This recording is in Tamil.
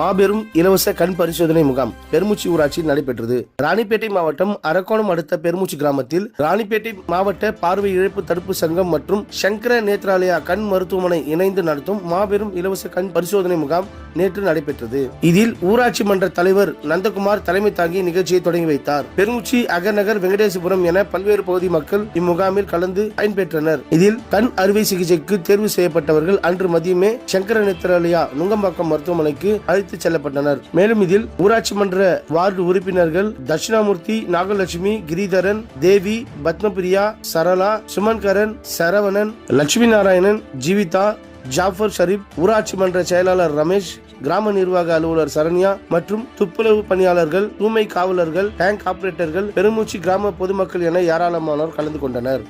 மாபெரும் இலவச கண் பரிசோதனை முகாம் பெருமூச்சி ஊராட்சியில் நடைபெற்றது. ராணிப்பேட்டை மாவட்டம் அரக்கோணம் அடுத்த பெருமூச்சி கிராமத்தில் ராணிப்பேட்டை மாவட்ட பார்வை இழப்பு தடுப்பு சங்கம் மற்றும் சங்கர நேத்ராலயா கண் மருத்துவமனை இணைந்து நடத்தும் மாபெரும் இலவச கண் பரிசோதனை முகாம் நேற்று நடைபெற்றது. இதில் ஊராட்சி மன்ற தலைவர் நந்தகுமார் தலைமை தாங்கி நிகழ்ச்சியை தொடங்கி வைத்தார். பெருமூச்சி, அகநகர், வெங்கடேசபுரம் என பல்வேறு பகுதி மக்கள் இம்முகாமில் கலந்து பயன்பெற்றனர். இதில் கண் அறுவை சிகிச்சைக்கு தேர்வு செய்யப்பட்டவர்கள் அன்று மதியமே சங்கர நேத்ராலயா நுங்கம்பாக்கம் மருத்துவமனைக்கு அழைத்து செல்லப்பட்டனர். மேலும் இதில் ஊராட்சி மன்ற வார்டு உறுப்பினர்கள் தட்சிணாமூர்த்தி, நாகலட்சுமி, கிரிதரன், தேவி, பத்மபிரியா, சரளா, சுமன்கரன், சரவணன், லட்சுமி நாராயணன், ஜீவிதா, ஜாஃபர் ஷரீப், ஊராட்சி மன்ற செயலாளர் ரமேஷ், கிராம நிர்வாக அலுவலர் சரண்யா மற்றும் துப்புரவு பணியாளர்கள், தூய்மை காவலர்கள், டேங்க் ஆபரேட்டர்கள், பெருமூச்சி கிராம பொதுமக்கள் என ஏராளமானோர் கலந்து கொண்டனர்.